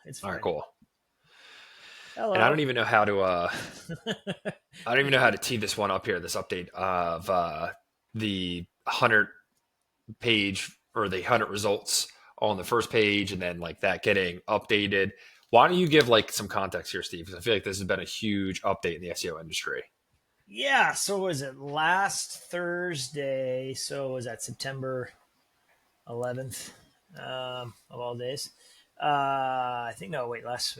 It's All right, fine. cool. And I Hello. don't even know how to I don't even know how to tee this one up here, this update of the 100 page or the 100 results on the first page and then like that getting updated. Why don't you give like some context here, Steve? Because I feel like this has been a huge update in the SEO industry. Yeah, so was it last Thursday? So was that September 11th of all days? I think no, wait, last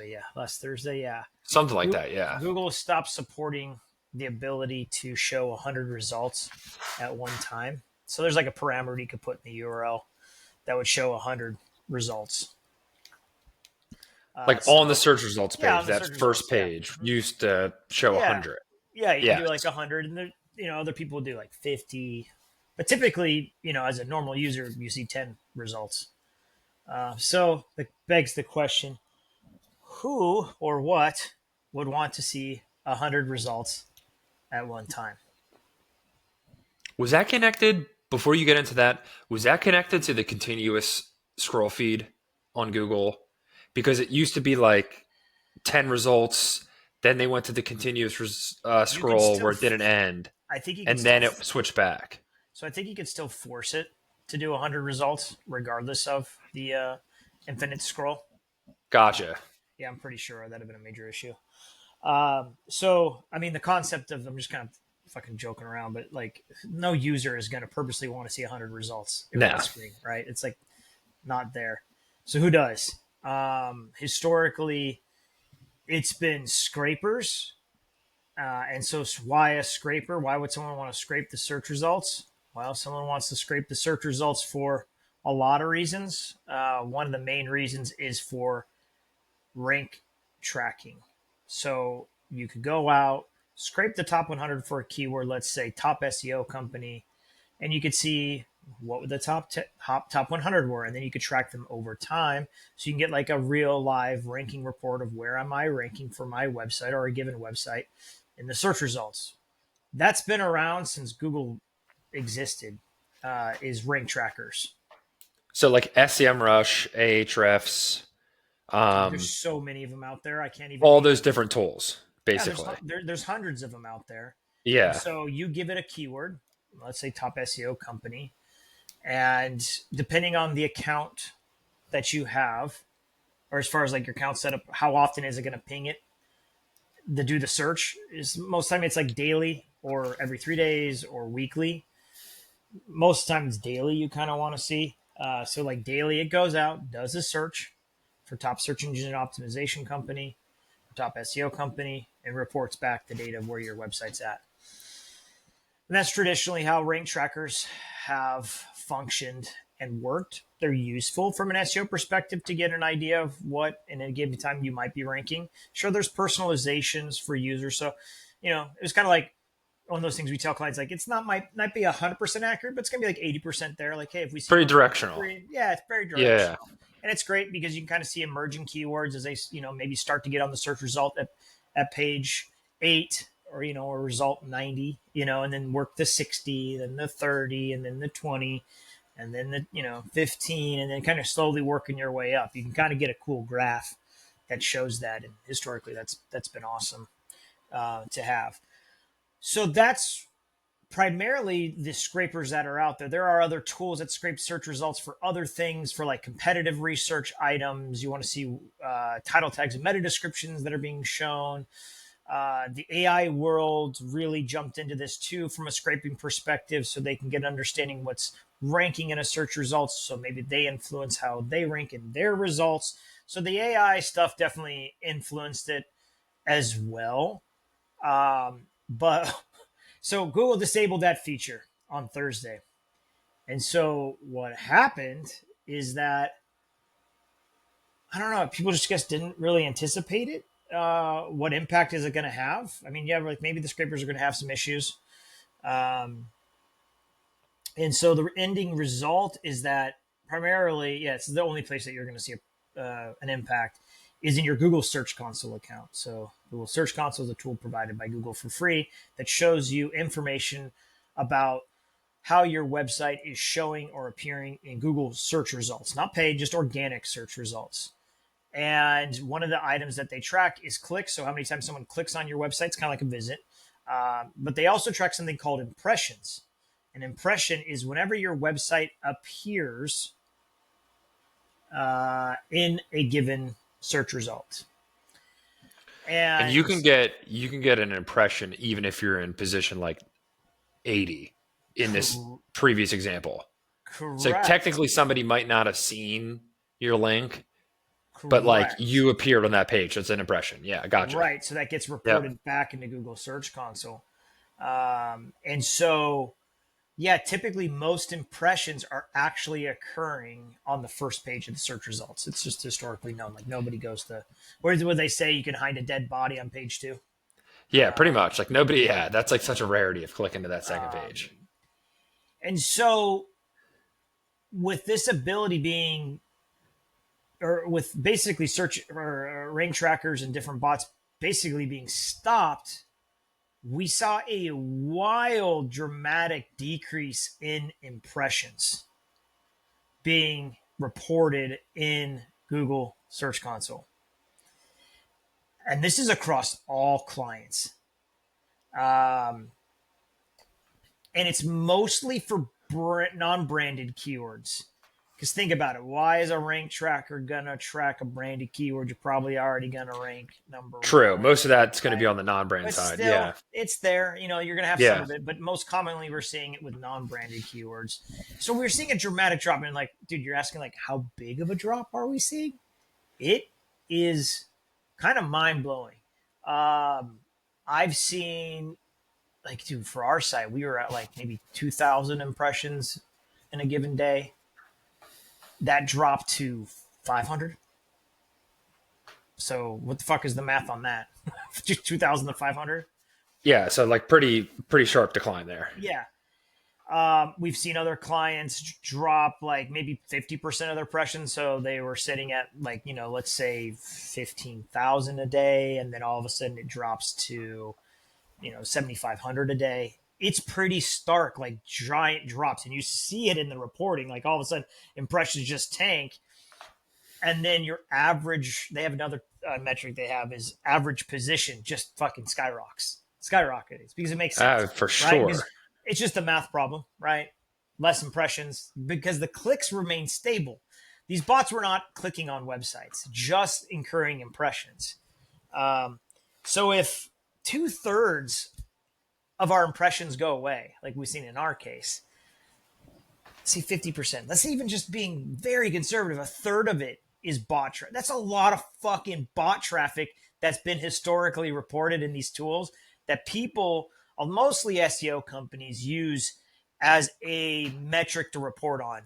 Thursday, yeah. Something like that, yeah. Google stopped supporting the ability to show 100 results at one time. So there's like a parameter you could put in the URL that would show 100 results. Like on the So search results yeah, page, on the that search results, first yeah. page Mhm. used to show Yeah, 100. yeah, you could Yes. do like 100, and other people do like 50, but typically, as a normal user, you see 10 results. So it begs the question: who or what would want to see 100 results at one time? Was that connected before you get into that? Was that connected to the continuous scroll feed on Google? Because it used to be like 10 results, then they went to the continuous You could scroll still, where it didn't end, I think you could and still, then it switched back. so I think you could still force it to do 100 results regardless of the infinite scroll. Gotcha. Yeah, I'm pretty sure that'd have been a major issue. So I mean, the concept of I'm just kind of fucking joking around, but like, no user is going to purposely want to see 100 results in one Now, screen, right? It's like not there. So who does? Historically, it's been scrapers, and so why a scraper? Why would someone want to scrape the search results? Well, someone wants to scrape the search results for a lot of reasons. One of the main reasons is for rank tracking. So you could go out, scrape the top 100 for a keyword, let's say top SEO company, and you could see what the top 100 were, and then you could track them over time, so you can get like a real live ranking report of where am I ranking for my website or a given website in the search results. That's been around since Google existed. Is rank trackers. so like SEMrush, Ahrefs, Dude, there's um, so many of them out there. I can't even all name those them. different tools, Yeah, basically. there's hundreds of them out there. And Yeah. so you give it a keyword, let's say top SEO company, and depending on the account that you have, or as far as like your account setup, how often is it going to ping it to do the search? Is most time it's like daily or every 3 days or weekly. Most times daily you kind of want to see. So like daily, it goes out, does a search for top search engine optimization company, top SEO company, and reports back the data of where your website's at. And that's traditionally how rank trackers have functioned and worked. They're useful from an SEO perspective to get an idea of what in a given time you might be ranking. Sure, there's personalizations for users. So, it was kind of like one of those things we tell clients, like it's not be 100% accurate, but it's gonna be like 80% there. Like, hey, if we see Pretty one, two, directional. three, yeah, it's very Yeah. directional, and it's great because you can kind of see emerging keywords as they, maybe start to get on the search result at page 8 or or result 90, and then work the 60, then the 30, and then the 20, and then the 15, and then kind of slowly working your way up. You can kind of get a cool graph that shows that, and historically that's been awesome to have. So that's primarily the scrapers that are out there. There are other tools that scrape search results for other things, for like competitive research items. You want to see title tags and meta descriptions that are being shown. The AI world really jumped into this too from a scraping perspective, so they can get an understanding what's ranking in a search results. So maybe they influence how they rank in their results. So the AI stuff definitely influenced it as well. But so Google disabled that feature on Thursday. And so what happened is that I don't know, people just didn't really anticipate it. What impact is it going to have? I mean, yeah, like maybe the scrapers are going to have some issues. Um, and so the ending result is that primarily, yeah, it's the only place that you're going to see an impact is in your Google Search Console account. So Google Search Console is a tool provided by Google for free that shows you information about how your website is showing or appearing in Google search results, not paid, just organic search results. And one of the items that they track is clicks. So how many times someone clicks on your website, it's kind of like a visit. But they also track something called impressions. An impression is whenever your website appears in a given search result. And And you can get an impression even if you're in position like 80 in this previous example. So correct, technically somebody might not have seen your link, but like correct, you appeared on that page. It's an impression. Yeah, gotcha. right. So that gets Yep. reported back into Google Search Console. And so, yeah, typically most impressions are actually occurring on the first page of the search results. It's just historically known. Like nobody goes to, where would they say you can hide a dead body on page two? Yeah, pretty much. Like nobody, yeah, that's like such a rarity of clicking to that second page. And so, with this ability being, or with basically search or rank trackers and different bots basically being stopped, we saw a wild dramatic decrease in impressions being reported in Google Search Console. And this is across all clients. Um, and it's mostly for non branded keywords. Because think about it. Why is a rank tracker going to track a branded keyword? You're probably already going to rank number True. one. Most of that's going to be Right? on the non-brand But side. still, Yeah. it's there. You know, you're going to have some Yeah. of it, but most commonly we're seeing it with non-branded keywords. So we're seeing a dramatic drop. And like, dude, you're asking like, how big of a drop are we seeing? It is kind of mind blowing. I've seen like, dude, for our site, we were at like maybe 2,000 impressions in a given day. That dropped to 500. So what the fuck is the math on that? 2,000 to 500? Yeah. So like pretty sharp decline there. Yeah. We've seen other clients drop like maybe 50% of their impressions. So they were sitting at like, you know, let's say 15,000 a day. And then all of a sudden it drops to, you know, 7,500 a day. It's pretty stark, like giant drops. And you see it in the reporting. Like all of a sudden impressions just tank. And then your average, they have another metric they have is average position just fucking skyrockets because it makes sense, For right? sure. Because it's just a math problem, right? Less impressions because the clicks remain stable. These bots were not clicking on websites, just incurring impressions. So if 2/3 of our impressions go away, like we've seen in our case, say 50%. Let's even just being very conservative. A third of it is bot traffic. That's a lot of fucking bot traffic that's been historically reported in these tools that people, mostly SEO companies, use as a metric to report on.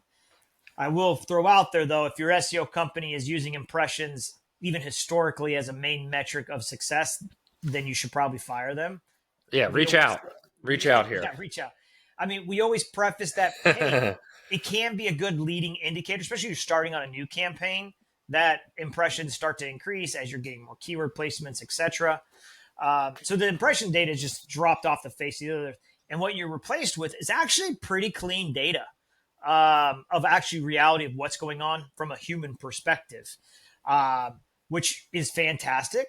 I will throw out there though, if your SEO company is using impressions even historically as a main metric of success, then you should probably fire them. Yeah. We Reach always, out. Reach out here. yeah, reach out. I mean, we always preface that, hey, it can be a good leading indicator, especially if you're starting on a new campaign, that impressions start to increase as you're getting more keyword placements, etc. So the impression data just dropped off the face of the earth. And what you're replaced with is actually pretty clean data of actually reality of what's going on from a human perspective, which is fantastic.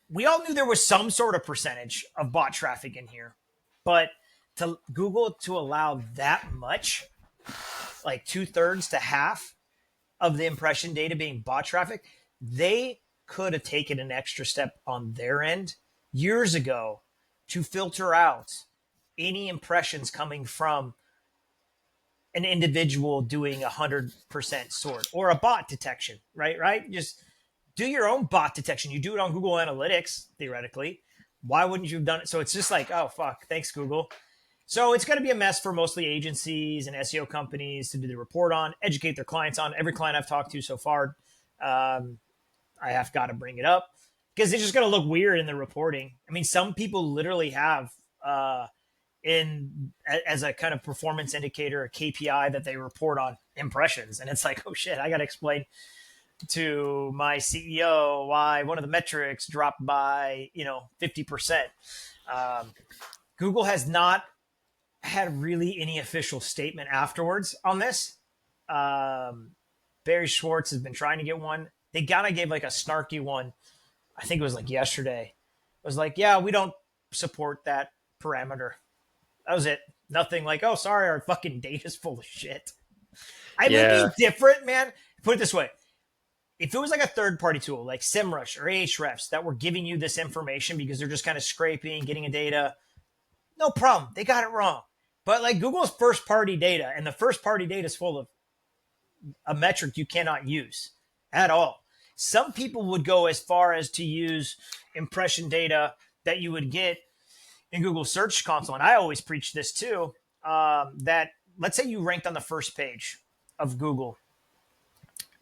We all knew there was some sort of percentage of bot traffic in here, but to Google to allow that much, like 2/3 to half of the impression data being bot traffic, they could have taken an extra step on their end years ago to filter out any impressions coming from an individual doing 100% sort or a bot detection, right? Right? Just do your own bot detection. You do it on Google Analytics, theoretically. Why wouldn't you have done it? So it's just like, oh, fuck, thanks, Google. So it's going to be a mess for mostly agencies and SEO companies to do the report on, educate their clients on. Every client I've talked to so far, I have got to bring it up because it's just going to look weird in the reporting. I mean, some people literally have in as a kind of performance indicator, a KPI that they report on impressions, and it's like, oh shit, I got to explain to my CEO why one of the metrics dropped by 50%. Google has not had really any official statement afterwards on this. Barry Schwartz has been trying to get one. they kind of gave like a snarky one. I think it was like yesterday. It was like, yeah, we don't support that parameter. That was it. Nothing like, oh, sorry, our fucking data's full of shit. I would be Yeah. different, man. Put it this way. If it was like a third party tool like SEMrush or Ahrefs that were giving you this information because they're just kind of scraping, getting a data, no problem. They got it wrong. But like Google's first party data, and the first party data is full of a metric you cannot use at all. Some people would go as far as to use impression data that you would get in Google Search Console. And I always preach this too, that let's say you ranked on the first page of Google,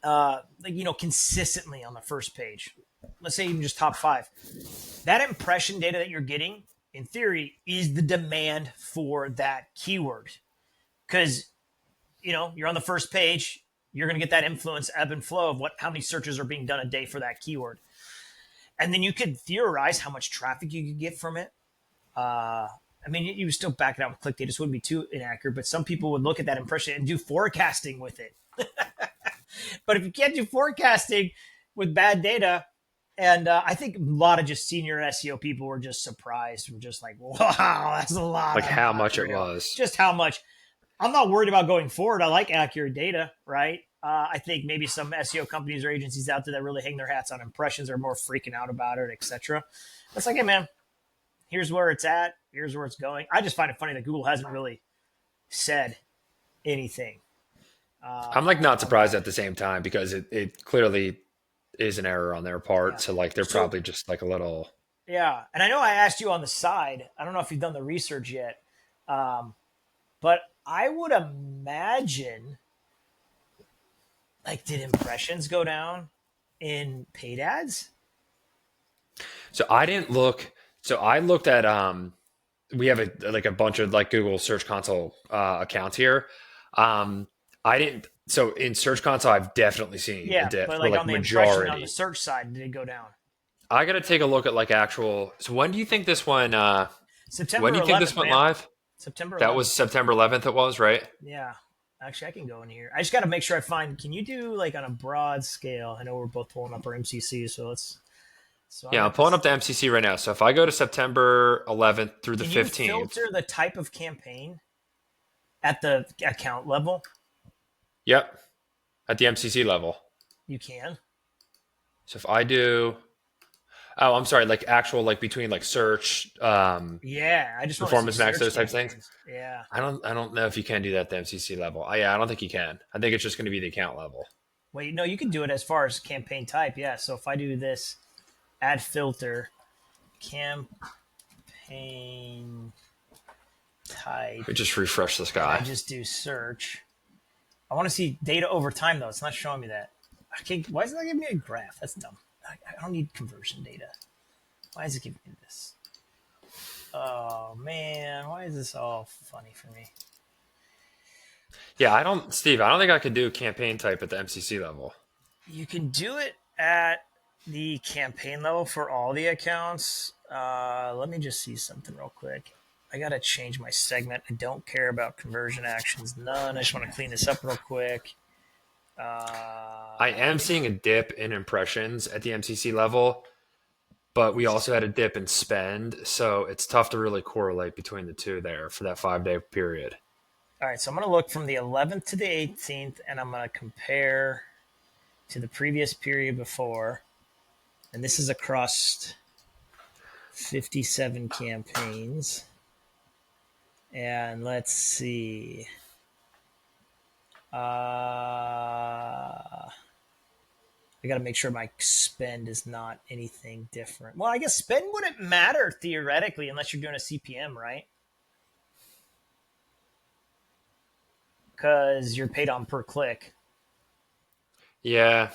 consistently on the first page. Let's say even just top 5. That impression data that you're getting, in theory, is the demand for that keyword. Because, you're on the first page, you're going to get that influence, ebb and flow of how many searches are being done a day for that keyword. And then you could theorize how much traffic you could get from it. You would still back it out with click data, so it wouldn't be too inaccurate, but some people would look at that impression and do forecasting with it. But if you can't do forecasting with bad data, and I think a lot of just senior SEO people were just surprised. We're just like, wow, that's a lot. Like how much it was. Just how much. I'm not worried about going forward. I like accurate data, right? I think maybe some SEO companies or agencies out there that really hang their hats on impressions are more freaking out about it, etc. It's like, hey, man, here's where it's at. Here's where it's going. I just find it funny that Google hasn't really said anything. I'm like not surprised at the same time because it clearly is an error on their part. Yeah. So like they're probably just like a little. Yeah. And I know I asked you on the side. I don't know if you've done the research yet. But I would imagine, like, did impressions go down in paid ads? So I didn't look. So I looked at we have a bunch of like Google Search Console accounts here. I didn't. So in Search Console, I've definitely seen a dip. But like on the impression on the search side, did it go down? I got to take a look at like actual. So when do you think this one? September. When do you think this went live? September 11th. That was September 11th. It was right. Yeah. Actually, I can go in here. I just got to make sure I find. Can you do like on a broad scale? I know we're both pulling up our MCC, so let's. So yeah, I'm pulling up the MCC right now. So if I go to September 11th through the 15th, can you filter the type of campaign at the account level? Yep, at the MCC level. You can. So if I do, oh, I'm sorry, like actual, like between like search, yeah, I just performance max, those types of things. Yeah, I don't know if you can do that at the MCC level. Yeah, I don't think you can. I think it's just going to be the account level. Wait, no, you can do it as far as campaign type. Yeah, so if I do this, add filter, campaign type. We just refresh this guy. I just do search. I want to see data over time, though. It's not showing me that. Okay, why is it not giving me a graph? That's dumb. I don't need conversion data. Why is it giving me this? Oh, man. Why is this all funny for me? Yeah, Steve, I don't think I could do campaign type at the MCC level. You can do it at the campaign level for all the accounts. Let me just see something real quick. I got to change my segment. I don't care about conversion actions. None. I just want to clean this up real quick. I am seeing a dip in impressions at the MCC level, but we also had a dip in spend. So it's tough to really correlate between the two there for that 5-day period. All right. So I'm going to look from the 11th to the 18th, and I'm going to compare to the previous period before. And this is across 57 campaigns. And let's see. I got to make sure my spend is not anything different. Well, I guess spend wouldn't matter theoretically unless you're doing a CPM, right? Because you're paid on per click. Yeah.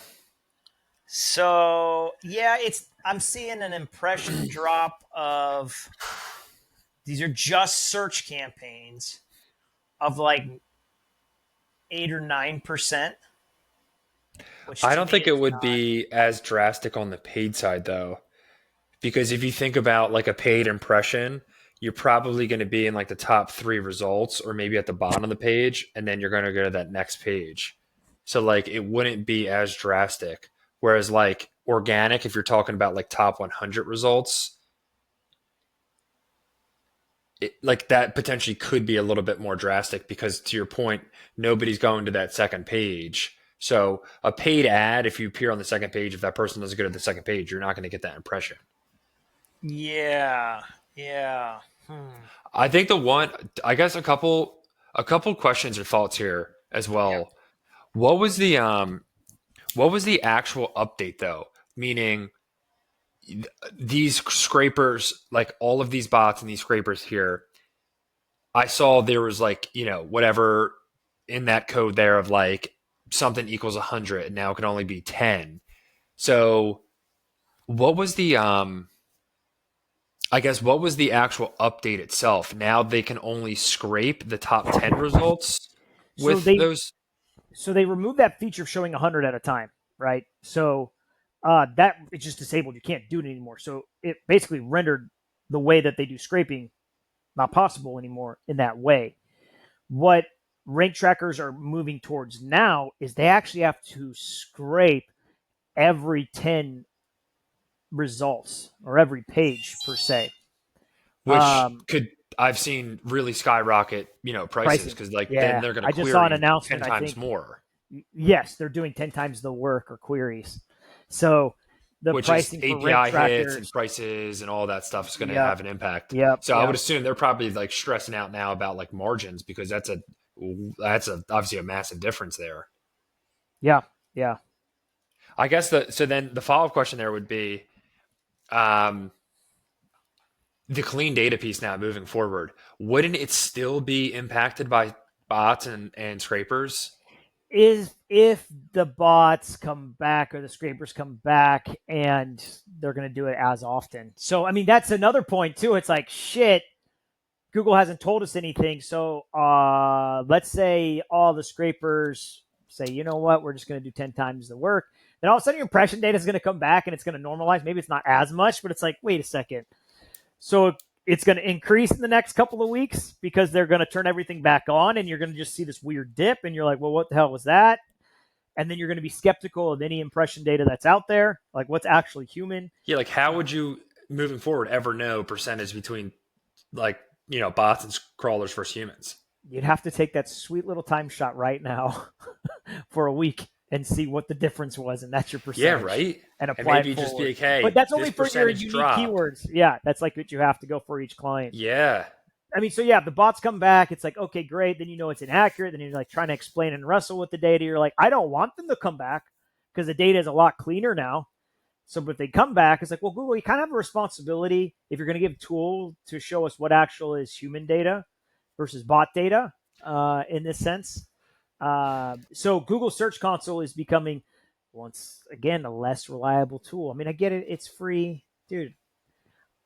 So, yeah, I'm seeing an impression drop of, these are just search campaigns, of like 8 or 9%. I don't think it would be as drastic on the paid side though, because if you think about like a paid impression, you're probably going to be in like the top 3 results or maybe at the bottom of the page, and then you're going to go to that next page. So like it wouldn't be as drastic Whereas like organic, if you're talking about like top 100 results, like that potentially could be a little bit more drastic because to your point, nobody's going to that second page. So a paid ad, if you appear on the second page, if that person doesn't go to the second page, you're not going to get that impression. Yeah. Yeah. I think the one, I guess a couple questions or thoughts here as Yeah. well. What was the what was the actual update though? Meaning these scrapers, like all of these bots and these scrapers here, I saw there was like, you know, whatever in that code there of like something equals 100 and now it can only be 10. So what was the I guess what was the actual update itself? Now they can only scrape the top 10 results So with they those, so they removed that feature of showing 100 at a time, right? So that it's just disabled. You can't do it anymore. So it basically rendered the way that they do scraping not possible anymore in that way. What rank trackers are moving towards now is they actually have to scrape every 10 results or every page per se. which Um, could I've seen really skyrocket, you know, prices Pricing. because like then Yeah. they're going to I just saw an query 10 announcement. I times think, more, yes, they're doing 10 times the work or queries. So the which is pricing for rank API hits and trackers. prices and all that stuff is going to Yep. have an impact. Yep. So I would Yep. assume they're probably like stressing out now about like margins because that's a obviously a massive difference there. Yeah. Yeah. I guess so then the follow up question there would be um, the clean data piece now moving forward. Wouldn't it still be impacted by bots and scrapers? Is if the bots come back or the scrapers come back and they're going to do it as often. So, I mean, that's another point too. It's like, shit, Google hasn't told us anything. So let's say all the scrapers say, you know what, we're just going to do 10 times the work. Then all of a sudden your impression data is going to come back and it's going to normalize. Maybe it's not as much, but it's like, wait a second. So it's going to increase in the next couple of weeks because they're going to turn everything back on and you're going to just see this weird dip. And you're like, well, what the hell was that? And then you're going to be skeptical of any impression data that's out there, like what's actually human. Yeah, like how would you moving forward ever know percentage between like you know bots and crawlers versus humans? You'd have to take that sweet little time shot right now for a week and see what the difference was, and that's your Yeah, percentage, right. and And apply it maybe just be forward. like, But hey, that's this only for your percentage unique dropped. keywords. Yeah, that's like what you have to go for each client. Yeah, I mean, so yeah, if the bots come back, it's like, okay, great. Then you know it's inaccurate. Then you're like trying to explain and wrestle with the data. You're like, I don't want them to come back because the data is a lot cleaner now. So, but if they come back, it's like, well, Google, you kind of have a responsibility if you're going to give tool to show us what actual is human data versus bot data in this sense. So Google Search Console is becoming once again a less reliable tool. I mean, I get it; it's free, dude.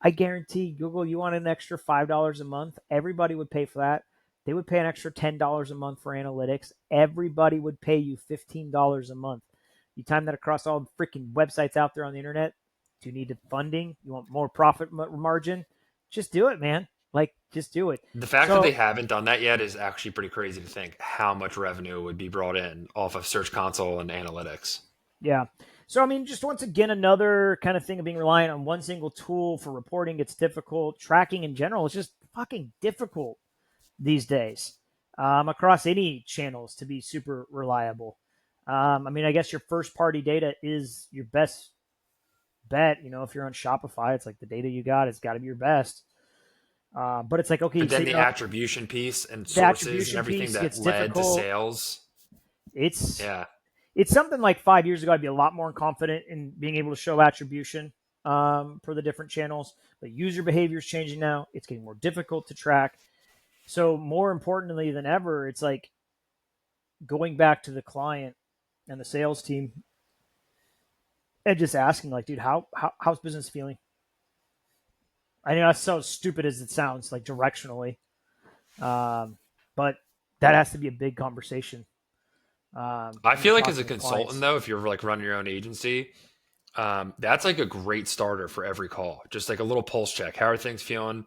I guarantee Google, you want an extra $5 a month, everybody would pay for that. They would pay an extra $10 a month for analytics. Everybody would pay you $15 a month. You time that across all the freaking websites out there on the internet. Do you need funding? You want more profit margin? Just do it, man. Like, just do it. the fact that they So, haven't done that yet is actually pretty crazy to think how much revenue would be brought in off of Search Console and analytics. yeah. So, I mean, just once again, another kind of thing of being reliant on one single tool for reporting. It's difficult. Tracking in general is just fucking difficult these days across any channels to be super reliable. I mean, I guess your first party data is your best bet. You know, if you're on Shopify, it's like the data you got has got to be your best. But it's like, okay, But so then you the know, attribution piece and the sources and attribution everything piece that gets led to difficult. sales. It's Yeah. it's something like 5 years ago. I'd be a lot more confident in being able to show attribution for the different channels. But user behavior is changing now. It's getting more difficult to track. So more importantly than ever, it's like going back to the client and the sales team and just asking, like, dude, how's business feeling? I know that's so stupid as it sounds, like directionally, but that has to be a big conversation I when you're feel like as a talking to consultant clients. though, if you're like running your own agency, that's like a great starter for every call. Just like a little pulse check. How are things feeling?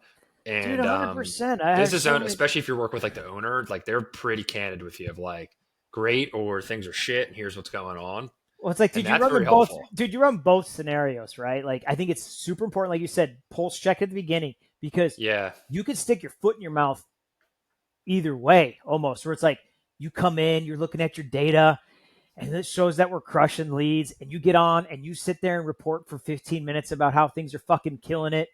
Dude, And 100%. I have business so owner, many. especially if you're working with like the owner, like they're pretty candid with you of like, great or things are shit and here's what's going on. Well, it's like, And dude, you that's run very them both. helpful. Dude, you run both scenarios, right? Like, I think it's super important, like you said, pulse check at the beginning because Yeah, you could stick your foot in your mouth either way, almost. Where it's like you come in, you're looking at your data, and it shows that we're crushing leads, and you get on and you sit there and report for 15 minutes about how things are fucking killing it.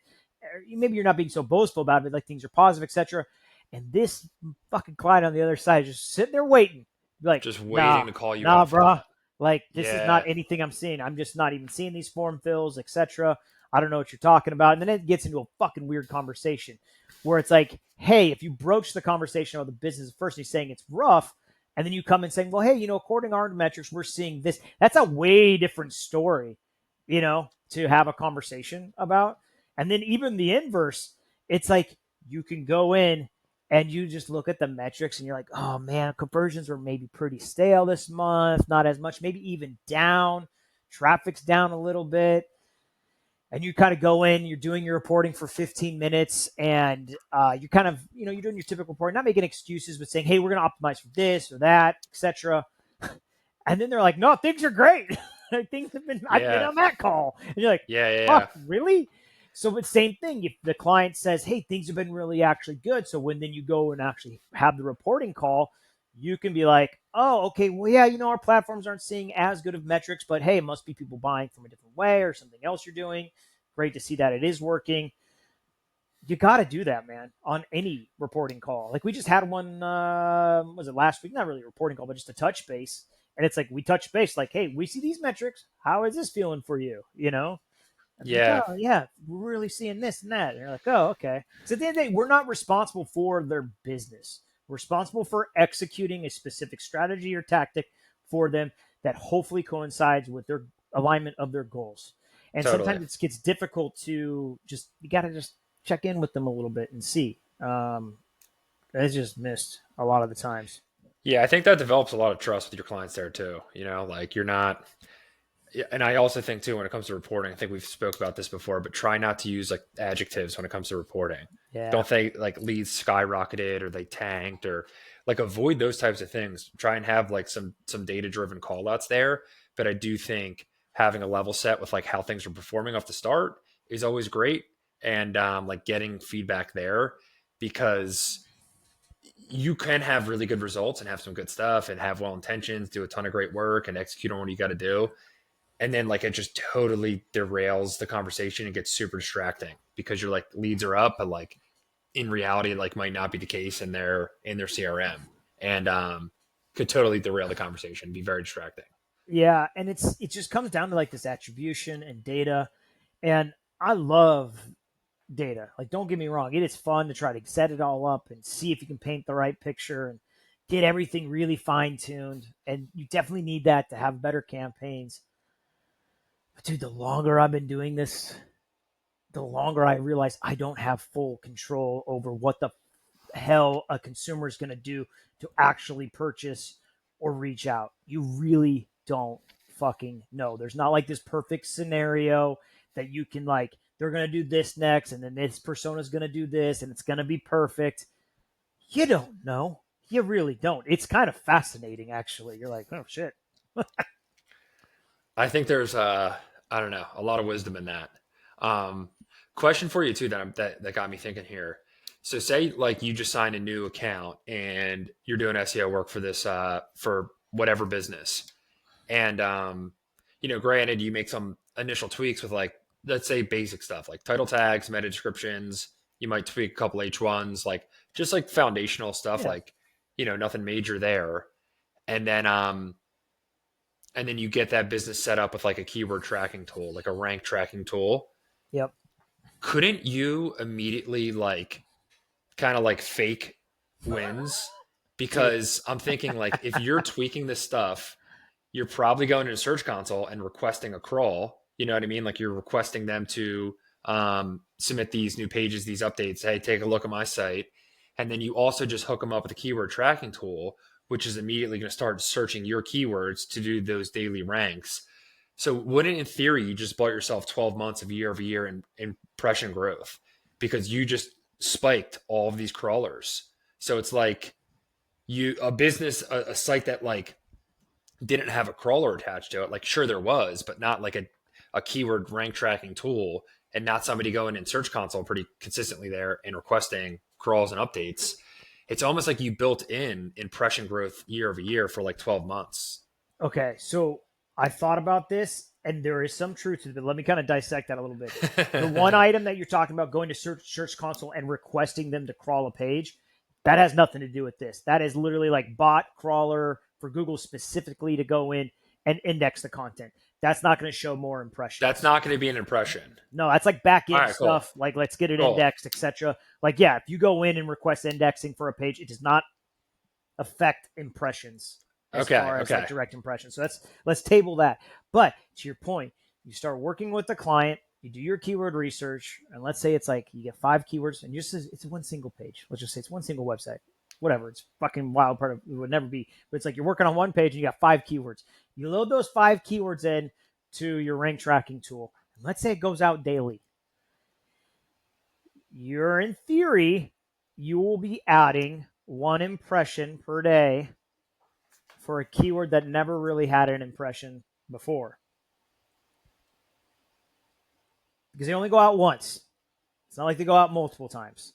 Maybe you're not being so boastful about it, like things are positive, etc. And this fucking client on the other side is just sitting there waiting. Be like, just waiting nah, to call you nah, out for bruh. that. Like this is not Yeah, anything I'm seeing. I'm just not even seeing these form fills, etc. I don't know what you're talking about. And then it gets into a fucking weird conversation where it's like, hey, if you broach the conversation about the business first, he's saying it's rough, and then you come in saying, well, hey, according to our metrics, we're seeing this. That's a way different story, to have a conversation about. And then even the inverse, it's like you can go in and you just look at the metrics and you're like, oh man, conversions were maybe pretty stale this month, not as much, maybe even down. Traffic's down a little bit, and you kind of go in, you're doing your reporting for 15 minutes, and you're kind of, you're doing your typical reporting, not making excuses, but saying, hey, we're going to optimize for this or that, etc. And then they're like, no, things are great. Things have been, I've been yeah, on that call. And you're like, yeah, yeah, fuck, yeah. really? So, but same thing. If the client says, hey, things have been really actually good. So when then you go and actually have the reporting call, you can be like, oh, okay, well, yeah, our platforms aren't seeing as good of metrics, but hey, it must be people buying from a different way or something else you're doing. Great to see that it is working. You got to do that, man, on any reporting call. Like we just had one, was it last week? Not really a reporting call, but just a touch base. And it's like we touch base, like, hey, we see these metrics. How is this feeling for you? And they're like, Yeah, oh yeah, we're really seeing this and that. And you're like, oh, okay. So at the end of the day, we're not responsible for their business. We're responsible for executing a specific strategy or tactic for them that hopefully coincides with their alignment of their goals. And totally. sometimes it gets difficult to just, you got to just check in with them a little bit and see. It's just missed a lot of the times. Yeah, I think that develops a lot of trust with your clients there too. Like you're not. Yeah, and I also think too when it comes to reporting, I think we've spoke about this before, but try not to use like adjectives when it comes to reporting. Yeah. Don't think like leads skyrocketed or they tanked or like avoid those types of things. Try and have like some data driven call outs there. But I do think having a level set with like how things are performing off the start is always great. And like getting feedback there because you can have really good results and have some good stuff and have well intentions, do a ton of great work and execute on what you got to do, and then like it just totally derails the conversation and gets super distracting because you're like leads are up but like in reality like might not be the case in their crm, and could totally derail the conversation, be very distracting. Yeah, and it just comes down to like this attribution and data, and I love data. Like, don't get me wrong, it is fun to try to set it all up and see if you can paint the right picture and get everything really fine tuned. And you definitely need that to have better campaigns. But dude, the longer I've been doing this, the longer I realize I don't have full control over what the hell a consumer is going to do to actually purchase or reach out. You really don't fucking know. There's not like this perfect scenario that you can like, they're going to do this next and then this persona is going to do this and it's going to be perfect. You don't know. You really don't. It's kind of fascinating, actually. You're like, oh shit. I think there's I don't know, a lot of wisdom in that. um Question for you too that got me thinking here. So say like you just signed a new account and you're doing SEO work for this for whatever business. And granted, you make some initial tweaks with like, let's say basic stuff like title tags, meta descriptions. You might tweak a couple H1s, like just like foundational stuff, Yeah. like, nothing major there. And then you get that business set up with like a keyword tracking tool, like a rank tracking tool. Yep. Couldn't you immediately like kind of like fake wins? Dude. Because I'm thinking like if you're tweaking this stuff, you're probably going to Search Console and requesting a crawl. You know what I mean? Like you're requesting them to submit these new pages, these updates. Hey, take a look at my site. And then you also just hook them up with a keyword tracking tool, which is immediately going to start searching your keywords to do those daily ranks. So wouldn't in theory you just bought yourself 12 months of year over year in impression growth because you just spiked all of these crawlers. So it's like a business, a site that like didn't have a crawler attached to it. Like, sure, there was, but not like a keyword rank tracking tool, and not somebody going in Search Console pretty consistently there and requesting crawls and updates. It's almost like you built in impression growth year over year for like 12 months. Okay, so I thought about this, and there is some truth to it. But let me kind of dissect that a little bit. The one item that you're talking about, going to Search Console and requesting them to crawl a page, that has nothing to do with this. That is literally like bot crawler for Google specifically to go in and index the content. That's not going to show more impressions. That's not going to be an impression. No, that's like back end Right, cool. stuff. Like let's get it Cool. indexed, etc. Like yeah, if you go in and request indexing for a page, it does not affect impressions as far as like direct impressions. So let's table that. But to your point, you start working with the client, you do your keyword research, and let's say it's like you get 5 keywords and it's one single page. Let's just say it's one single website. Whatever, it's fucking wild part of it would never be. But it's like you're working on one page and you got 5 keywords. You load those 5 keywords in to your rank tracking tool. And let's say it goes out daily. You're in theory, you will be adding 1 impression per day for a keyword that never really had an impression before. Because they only go out once. It's not like they go out multiple times.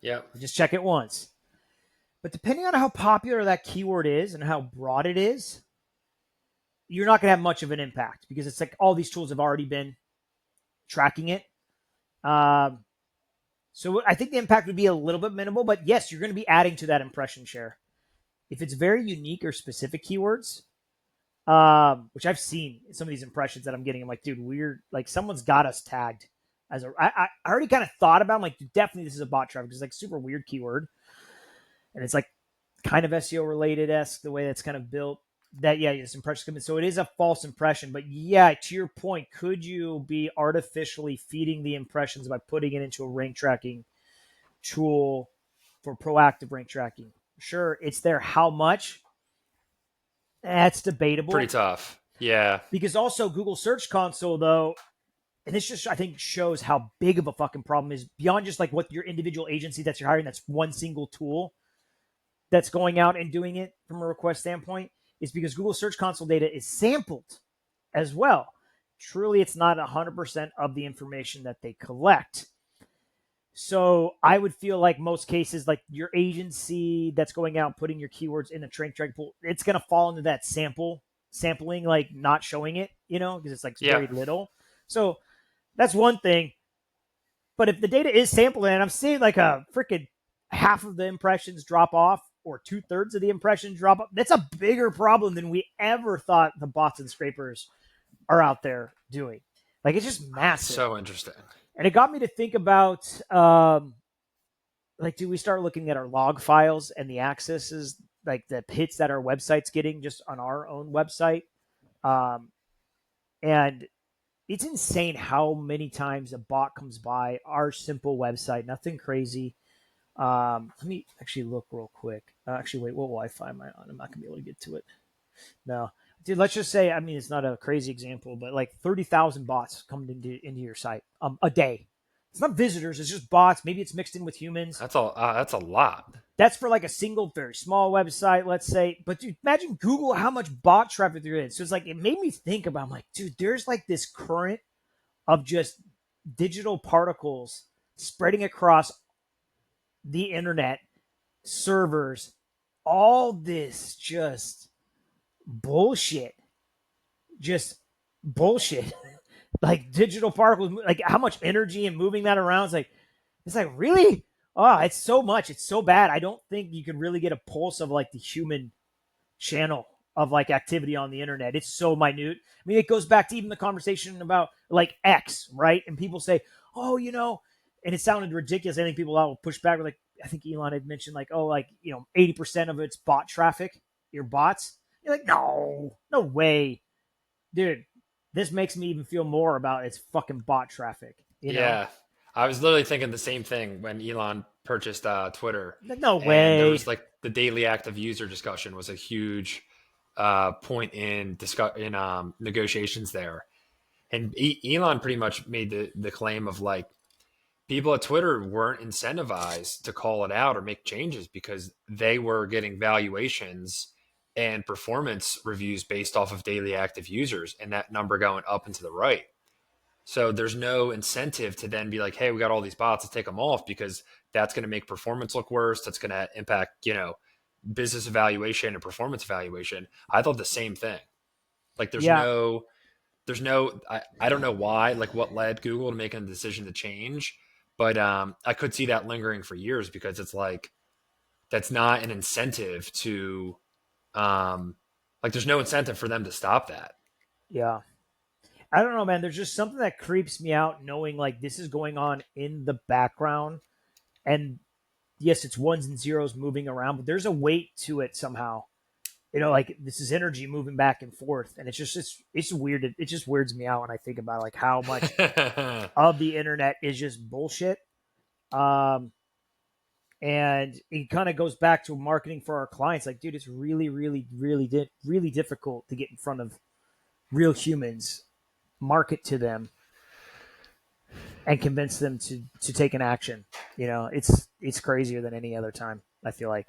Yeah. Just check it once. But depending on how popular that keyword is and how broad it is, you're not going to have much of an impact because it's like all these tools have already been tracking it. So I think the impact would be a little bit minimal, but yes, you're going to be adding to that impression share. If it's very unique or specific keywords, which I've seen in some of these impressions that I'm getting, I'm like, dude, weird. Like someone's got us tagged as a. I already kind of thought about. I'm like, dude, definitely this is a bot traffic because it's like super weird keyword, and it's like kind of SEO related esque the way that's kind of built. That yeah, this impression coming. So it is a false impression, but yeah, to your point, could you be artificially feeding the impressions by putting it into a rank tracking tool for proactive rank tracking? Sure, it's there. How much? That's debatable. Pretty tough. Yeah. Because also Google Search Console, though, and this just I think shows how big of a fucking problem is beyond just like what your individual agency that you're hiring. That's one single tool that's going out and doing it from a request standpoint. Is because Google Search Console data is sampled as well. Truly, it's not 100% of the information that they collect. So I would feel like most cases, like your agency that's going out putting your keywords in the rank tracking pool, it's going to fall into that sampling, like not showing it, because it's like very little. So that's one thing. But if the data is sampled and I'm seeing like a freaking half of the impressions drop off or 2/3 of the impressions drop off, that's a bigger problem than we ever thought the bots and scrapers are out there doing. Like it's just massive. So interesting. And it got me to think about, like, do we start looking at our log files and the accesses, like the hits that our website's getting just on our own website? And it's insane how many times a bot comes by our simple website, nothing crazy. Let me actually look real quick. Actually, wait, what Wi-Fi am I on? I'm not going to be able to get to it. No. Dude, let's just say, I mean, it's not a crazy example, but like 30,000 bots come into your site a day. It's not visitors, it's just bots. Maybe it's mixed in with humans. That's a lot. That's for like a single, very small website, let's say. But dude, imagine Google how much bot traffic there is. So it's like, it made me think about, I'm like, dude, there's like this current of just digital particles spreading across the internet, servers, all this just bullshit. Like digital particles, like how much energy and moving that around. It's like really? Oh, it's so much. It's so bad. I don't think you can really get a pulse of like the human channel of like activity on the internet. It's so minute. I mean, it goes back to even the conversation about like X, right? And people say, oh, and it sounded ridiculous. I think people will push back. Like, I think Elon had mentioned like, oh, like, 80% of it's bot traffic, your bots. You're like, no way. Dude, this makes me even feel more about its fucking bot traffic. Yeah. I was literally thinking the same thing when Elon purchased Twitter. No way. There was like the daily active user discussion was a huge point in negotiations there. And Elon pretty much made the claim of like people at Twitter weren't incentivized to call it out or make changes because they were getting valuations and performance reviews based off of daily active users and that number going up and to the right. So there's no incentive to then be like, hey, we got all these bots, let's take them off, because that's going to make performance look worse. That's going to impact, business evaluation and performance evaluation. I thought the same thing. Like Yeah, I don't know why, like what led Google to making the decision to change, but I could see that lingering for years because it's like, that's not an incentive to, like there's no incentive for them to stop that. yeah. I don't know, man. There's just something that creeps me out knowing like this is going on in the background. And yes, it's ones and zeros moving around, but there's a weight to it somehow. Like this is energy moving back and forth. And it's weird. It just weirds me out when I think about like how much of the internet is just bullshit. Um, and it kind of goes back to marketing for our clients. Like, dude, it's really, really, really difficult to get in front of real humans, market to them, and convince them to take an action. It's crazier than any other time. I feel like.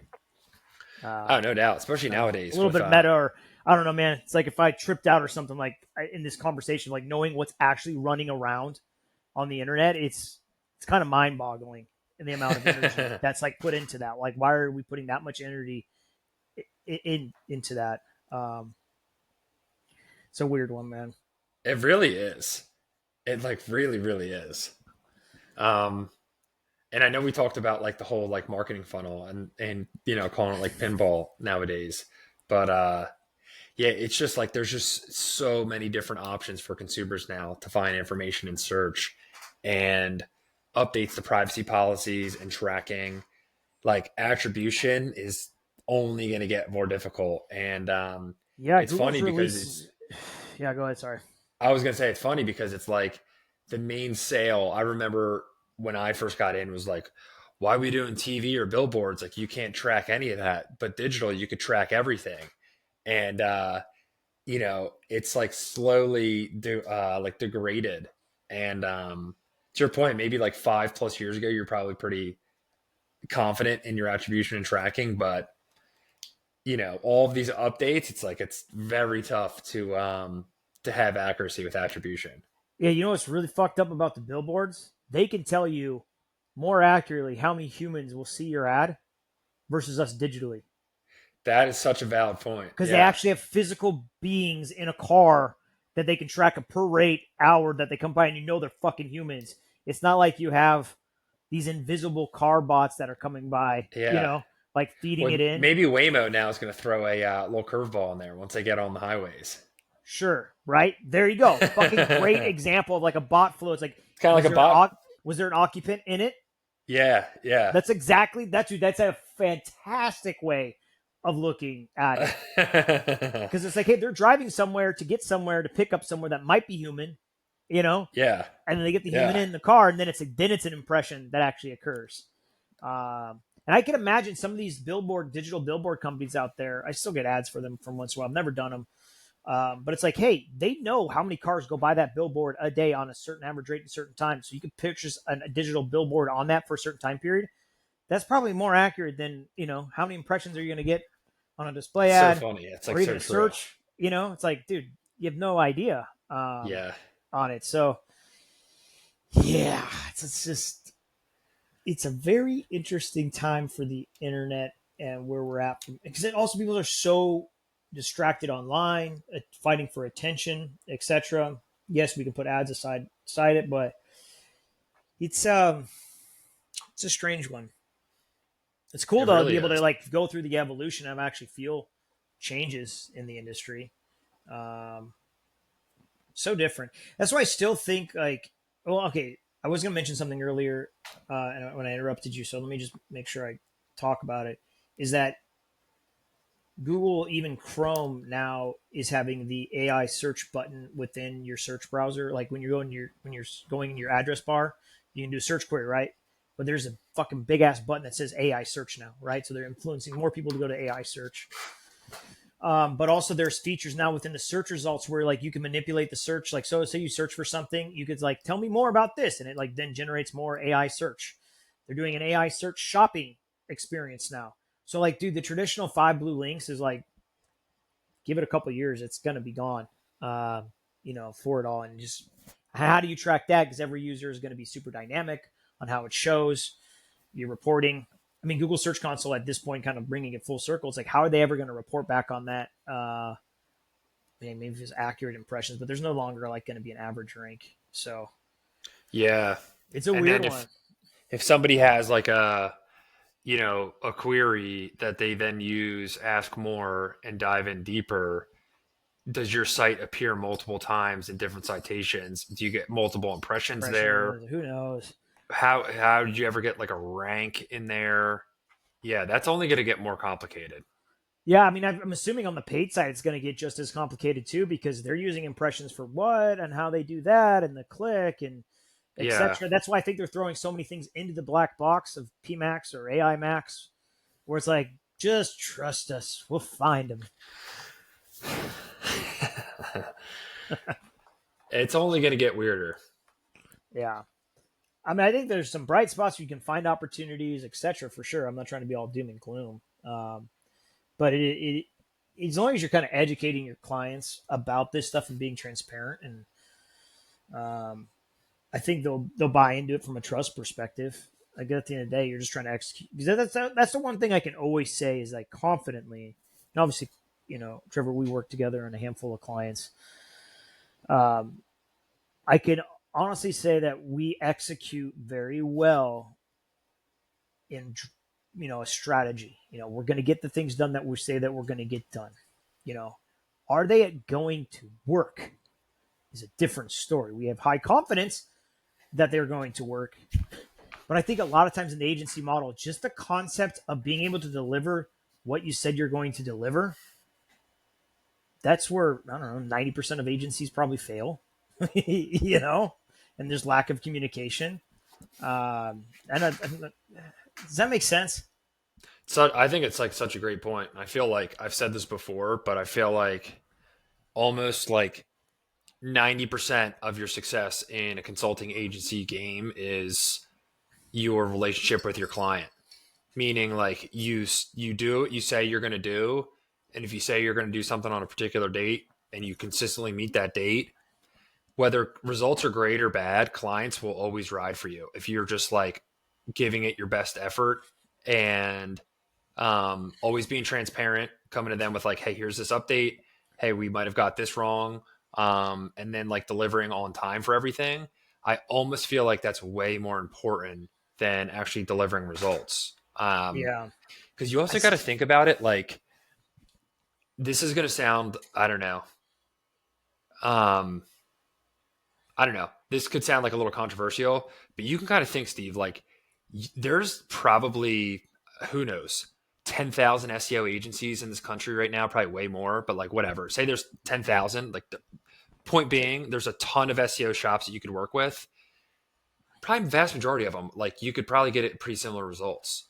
Oh, Um, no doubt, especially so a nowadays little with bit meta, or I don't know, man. It's like if I tripped out or something, like in this conversation, like knowing what's actually running around on the internet, it's kind of mind boggling in the amount of energy that's like put into that. Like, why are we putting that much energy into that? Um, it's a weird one, man. it really is. It like really, really is. Um, and I know we talked about like the whole like marketing funnel and calling it like pinball nowadays, but yeah, it's just like there's just so many different options for consumers now to find information in search, and updates to privacy policies and tracking. Like attribution is only going to get more difficult, and Yeah, it's Google's funny because release. Yeah, go ahead. Sorry. I was going to say it's funny because it's like the main sale. I remember when I first got in was like, why are we doing TV or billboards? Like you can't track any of that, but digital you could track everything. And it's like slowly like degraded. And to your point, maybe like 5+ years ago, you're probably pretty confident in your attribution and tracking, but all of these updates, it's like it's very tough to have accuracy with attribution. Yeah, you know what's really fucked up about the billboards? They can tell you more accurately how many humans will see your ad versus us digitally. That is such a valid point. Because they Yeah. actually have physical beings in a car that they can track a per rate hour that they come by, and they're fucking humans. It's not like you have these invisible car bots that are coming by, Yeah. like feeding Well, it in. maybe Waymo now is going to throw a little curveball in there once they get on the highways. Sure, right? There you go. Fucking great It's example of like a bot flow. It's like, kind of like was a there an bot. was there an occupant in it? Yeah. Yeah. That's exactly that's a fantastic way of looking at it. Because it's like, hey, they're driving somewhere to get somewhere to pick up somewhere that might be human, you know, yeah. and then they get the human Yeah. in the car, and then it's an impression that actually occurs. And I can imagine some of these digital billboard companies out there. I still get ads for them from once in a while. I've never done them, but it's like, hey, they know how many cars go by that billboard a day on a certain average rate at a certain time, so you can purchase a digital billboard on that for a certain time period. That's probably more accurate than how many impressions are you going to get on a display So ad funny. It's or like even so a true. search. It's like, dude, you have no idea Yeah. on it. So yeah, it's just it's a very interesting time for the internet and where we're at, because also people are so distracted online, fighting for attention, etc. Yes, we can put ads aside it, but it's um it's a strange one. It's cool It though to be really able to is. like go through the evolution and actually feel changes in the industry. Um, so different. That's why I still think like, well, okay, I was going to mention something earlier when I interrupted you, so let me just make sure I talk about it. Is that Google, even Chrome now is having the AI search button within your search browser. Like when you're going in your address bar, you can do a search query, right? But there's a fucking big ass button that says AI search now, right? So they're influencing more people to go to AI search. But also there's features now within the search results where like you can manipulate the search. Like, so say you search for something, you could like tell me more about this, and it like then generates more AI search. They're doing an AI search shopping experience now. So like, dude, the traditional 5 blue links is like give it a couple of years, it's going to be gone, for it all. And just how do you track that? Because every user is going to be super dynamic on how it shows your reporting. I mean, Google Search Console at this point, kind of bringing it full circle. It's like, how are they ever going to report back on that? Maybe it's accurate impressions, but there's no longer like going to be an average rank. So Yeah. it's a And weird then one. if somebody has like a query that they then use ask more and dive in deeper, does your site appear multiple times in different citations? Do you get multiple impressions there? Impressions, who knows? How did you ever get like a rank in there? Yeah, that's only going to get more complicated. Yeah, I mean, I'm assuming on the paid side, it's going to get just as complicated too, because they're using impressions for what and how they do that and the click and Yeah. etc. That's why I think they're throwing so many things into the black box of PMax or AI Max, where it's like, just trust us, we'll find them. It's only going to get weirder. Yeah, I mean, I think there's some bright spots where you can find opportunities, etc. For sure. I'm not trying to be all doom and gloom, but as long as you're kind of educating your clients about this stuff and being transparent, and I think they'll buy into it from a trust perspective. Like at the end of the day, you're just trying to execute, because that's the one thing I can always say is like confidently. And obviously, Trevor, we work together on a handful of clients. I can honestly say that we execute very well in a strategy. We're going to get the things done that we say that we're going to get done. Are they going to work? Is a different story. We have high confidence that they're going to work. But I think a lot of times in the agency model, just the concept of being able to deliver what you said you're going to deliver, that's where, I don't know, 90% of agencies probably fail, and there's lack of communication. Does that make sense? So I think it's like such a great point. I feel like I've said this before, but I feel like almost like 90% of your success in a consulting agency game is your relationship with your client. Meaning like you do what you say you're going to do, and if you say you're going to do something on a particular date and you consistently meet that date, whether results are great or bad, clients will always ride for you if you're just like giving it your best effort and always being transparent, coming to them with like, hey, here's this update. Hey, we might have got this wrong. And then like delivering on time for everything. I almost feel like that's way more important than actually delivering results. Yeah. Because you I, also got to think about it like this is going to sound, um, I don't know. This could sound like a little controversial, but you can kind of think, Steve, like there's probably, who knows, 10,000 SEO agencies in this country right now, probably way more, but like whatever. Say there's 10,000. Like the point being, there's a ton of SEO shops that you could work with. Probably the vast majority of them, like you could probably get it pretty similar results,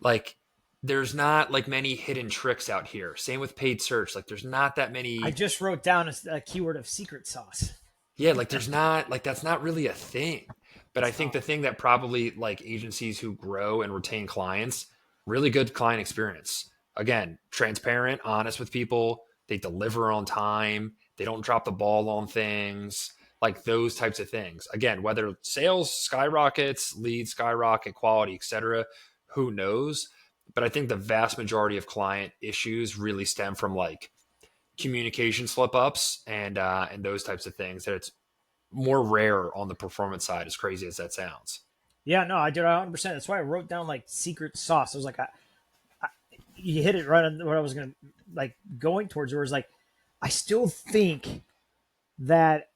Like there's not like many hidden tricks out here. Same with paid search. Like there's not that I many. just wrote down a keyword of secret sauce. Yeah, like there's not like that's not really a thing. But I It's think the not. thing that probably like agencies who grow and retain clients, really good client experience. Again, transparent, honest with people, they deliver on time, they don't drop the ball on things, like those types of things. Again, whether sales skyrockets, leads skyrocket, quality, etc., who knows? But I think the vast majority of client issues really stem from like communication slip ups and those types of things that it's more rare on the performance side, as crazy as that sounds. Yeah, no, I did 100%. That's why I wrote down like secret sauce. I was like, you hit it right on what I was going to like going towards. Where it's like, I still think that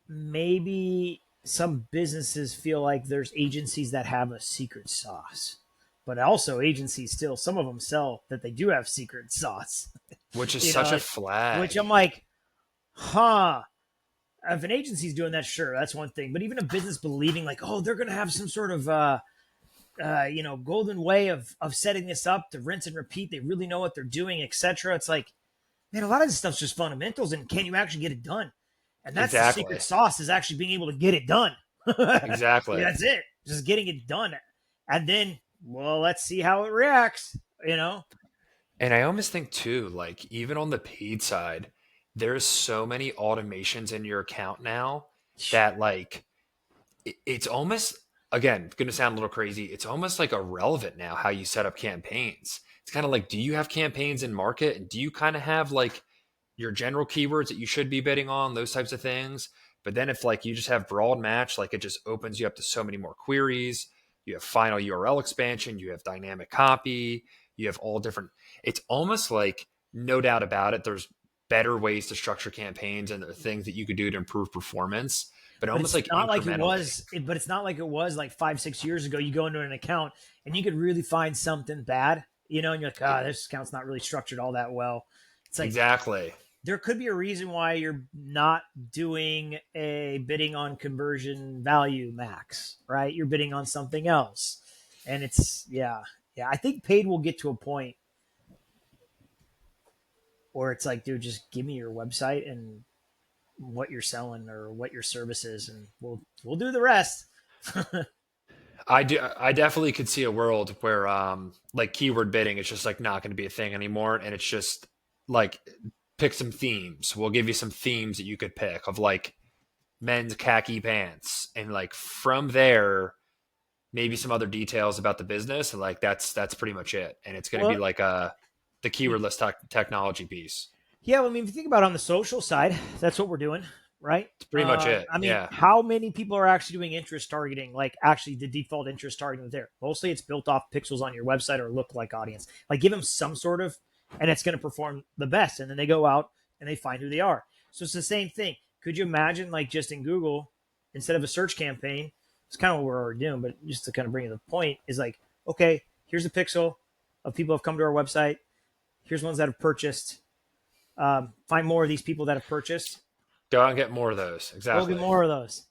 maybe some businesses feel like there's agencies that have a secret sauce, but also agencies still, some of them sell that they do have secret sauce, Which is such a like, which I'm flag. like, huh. If an agency's doing that, sure, that's one thing. But even a business believing like, oh, they're going to have some sort of golden way of setting this up to rinse and repeat. They really know what they're doing, etc. It's like, man, a lot of this stuff's just fundamentals, and can you actually get it done? And that's the Exactly. secret sauce, is actually being able to get it done. Yeah, Exactly. that's it, just getting it done, and then, well, let's see how it reacts. And I almost think too, like even on the paid side, there's so many automations in your account now that like it's almost, again, going to sound a little crazy. It's almost like irrelevant now how you set up campaigns. It's kind of like, do you have campaigns in market, and do you kind of have like your general keywords that you should be bidding on, those types of things? But then if like you just have broad match, like it just opens you up to so many more queries. You have final URL expansion, you have dynamic copy, you have all different. It's almost like, no doubt about it, there's better ways to structure campaigns, and there are things that you could do to improve performance, but But almost it's like not like it incrementally. was. But it's not like it was like 5, 6 years ago. You go into an account and you could really find something bad, and you're like, this account's not really structured all that well. It's like Exactly. there could be a reason why you're not doing a bidding on conversion value max, right? You're bidding on something else, and it's yeah. I think paid will get to a point where it's like, dude, just give me your website and what you're selling or what your service is, and we'll do the rest. I definitely could see a world where like keyword bidding is just like not going to be a thing anymore, and it's just like, pick some themes. We'll give you some themes that you could pick of like men's khaki pants, and like from there maybe some other details about the business, and like that's pretty much it. And it's going to be Well, like the keywordless technology piece. yeah, well, I mean, if you think about it on the social side, that's what we're doing, right? It's pretty much it. I mean, Yeah. how many people are actually doing interest targeting? Like, actually, the default interest targeting there. Mostly, it's built off pixels on your website or look-like audience. Like, give them some sort of, and it's going to perform the best. And then they go out and they find who they are. So it's the same thing. Could you imagine, like, just in Google, instead of a search campaign, it's kind of what we're already doing, but just to kind of bring you to the point is like, okay, here's a pixel of people who have come to our website. Here's ones that have purchased. Find more of these people that have purchased. Go out and get more of those. Go get Exactly. more of those.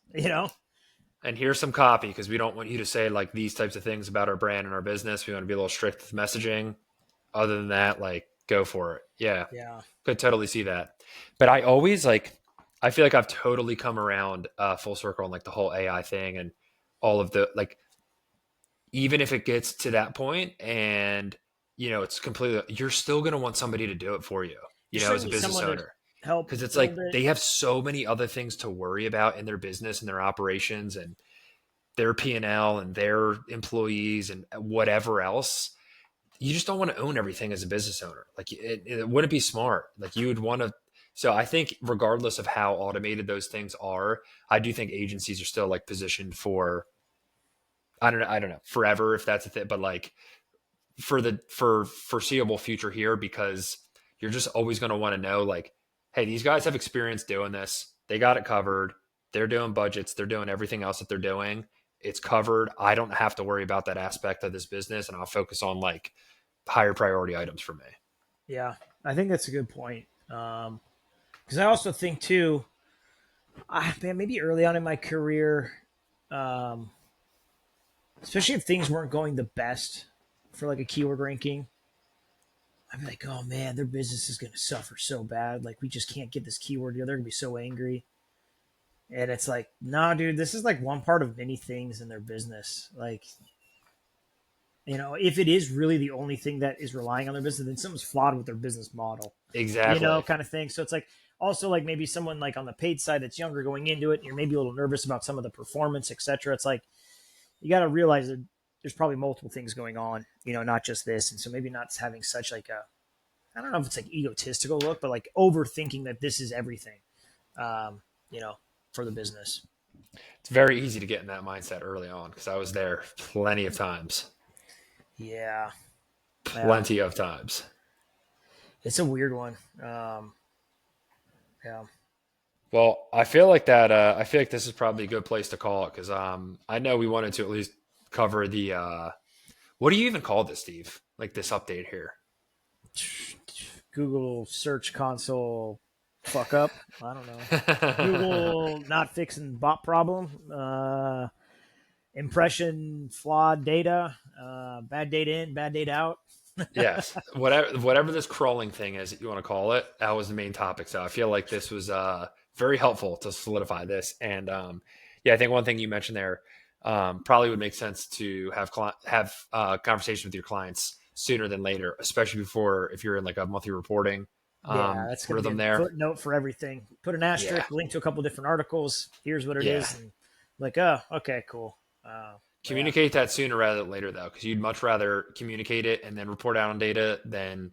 And here's some copy, because we don't want you to say like these types of things about our brand and our business. We want to be a little strict with messaging. Other than that, like, go for it. Yeah, Yeah. could totally see that. But I always like, I feel like I've totally come around full circle on like the whole AI thing, and all of the like, even if it gets to that point and it's completely, you're still going to want somebody to do it for you, There as should a be business someone to owner, help because it's build like it. they have so many other things to worry about in their business and their operations and their P&L and their employees and whatever else. You just don't want to own everything as a business owner. Like it wouldn't be smart. Like you would want to. So I think regardless of how automated those things are, I do think agencies are still like positioned for, I don't know, forever, if that's a thing, but like for foreseeable future here, because you're just always going to want to know like, hey, these guys have experience doing this. They got it covered. They're doing budgets. They're doing everything else that they're doing. It's covered. I don't have to worry about that aspect of this business, and I'll focus on like higher priority items for me. Yeah, I think that's a good point. Because I also think too, man, maybe early on in my career, um, especially if things weren't going the best for like a keyword ranking, I'd be like, oh man, their business is going to suffer so bad. Like we just can't get this keyword. They're going to be so angry. And it's like, nah, dude, this is like one part of many things in their business. Like, if it is really the only thing that is relying on their business, then something's flawed with their business model, Exactly. kind of thing. So it's like also like maybe someone like on the paid side that's younger going into it, and you're maybe a little nervous about some of the performance, etc. It's like you got to realize that there's probably multiple things going on, not just this. And so maybe not having such like I don't know if it's like egotistical look, but like overthinking that this is everything, um, you know, for the business. It's very easy to get in that mindset early on, because I was there plenty of times. Yeah. Yeah. Plenty of times. It's a weird one. Yeah. Well, I feel like that. I feel like this is probably a good place to call it, because I know we wanted to at least cover the. What do you even call this, Steve? Like this update here? Google Search Console fuck up. I don't know. Google not fixing bot problem. Impression flawed data. Bad data in, bad data out. Yes, whatever this crawling thing is that you want to call it, that was the main topic. So I feel like this was very helpful to solidify this. And yeah, I think one thing you mentioned there probably would make sense to have conversation with your clients sooner than later, especially before if you're in like a monthly reporting Yeah, that's going to be rhythm a there. footnote for everything. Put an Yeah, asterisk, link to a couple different articles. Here's what it yeah. is, and like, oh, okay, cool. Yeah, Communicate that sooner rather than later, though, because you'd much rather communicate it and then report out on data than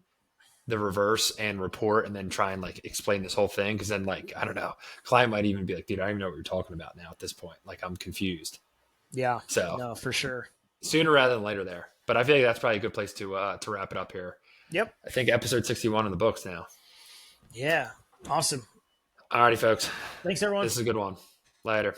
the reverse and report and then try and like explain this whole thing. Because then, like, I don't know, client might even be like, dude, I don't even know what you're talking about now at this point. Like, I'm confused. yeah, So no, for sure. sooner rather than later there. But I feel like that's probably a good place to wrap it up here. Yep. I think episode 61 in the books now. Yeah. Awesome. Alrighty, folks. Thanks, everyone. This is a good one. Later.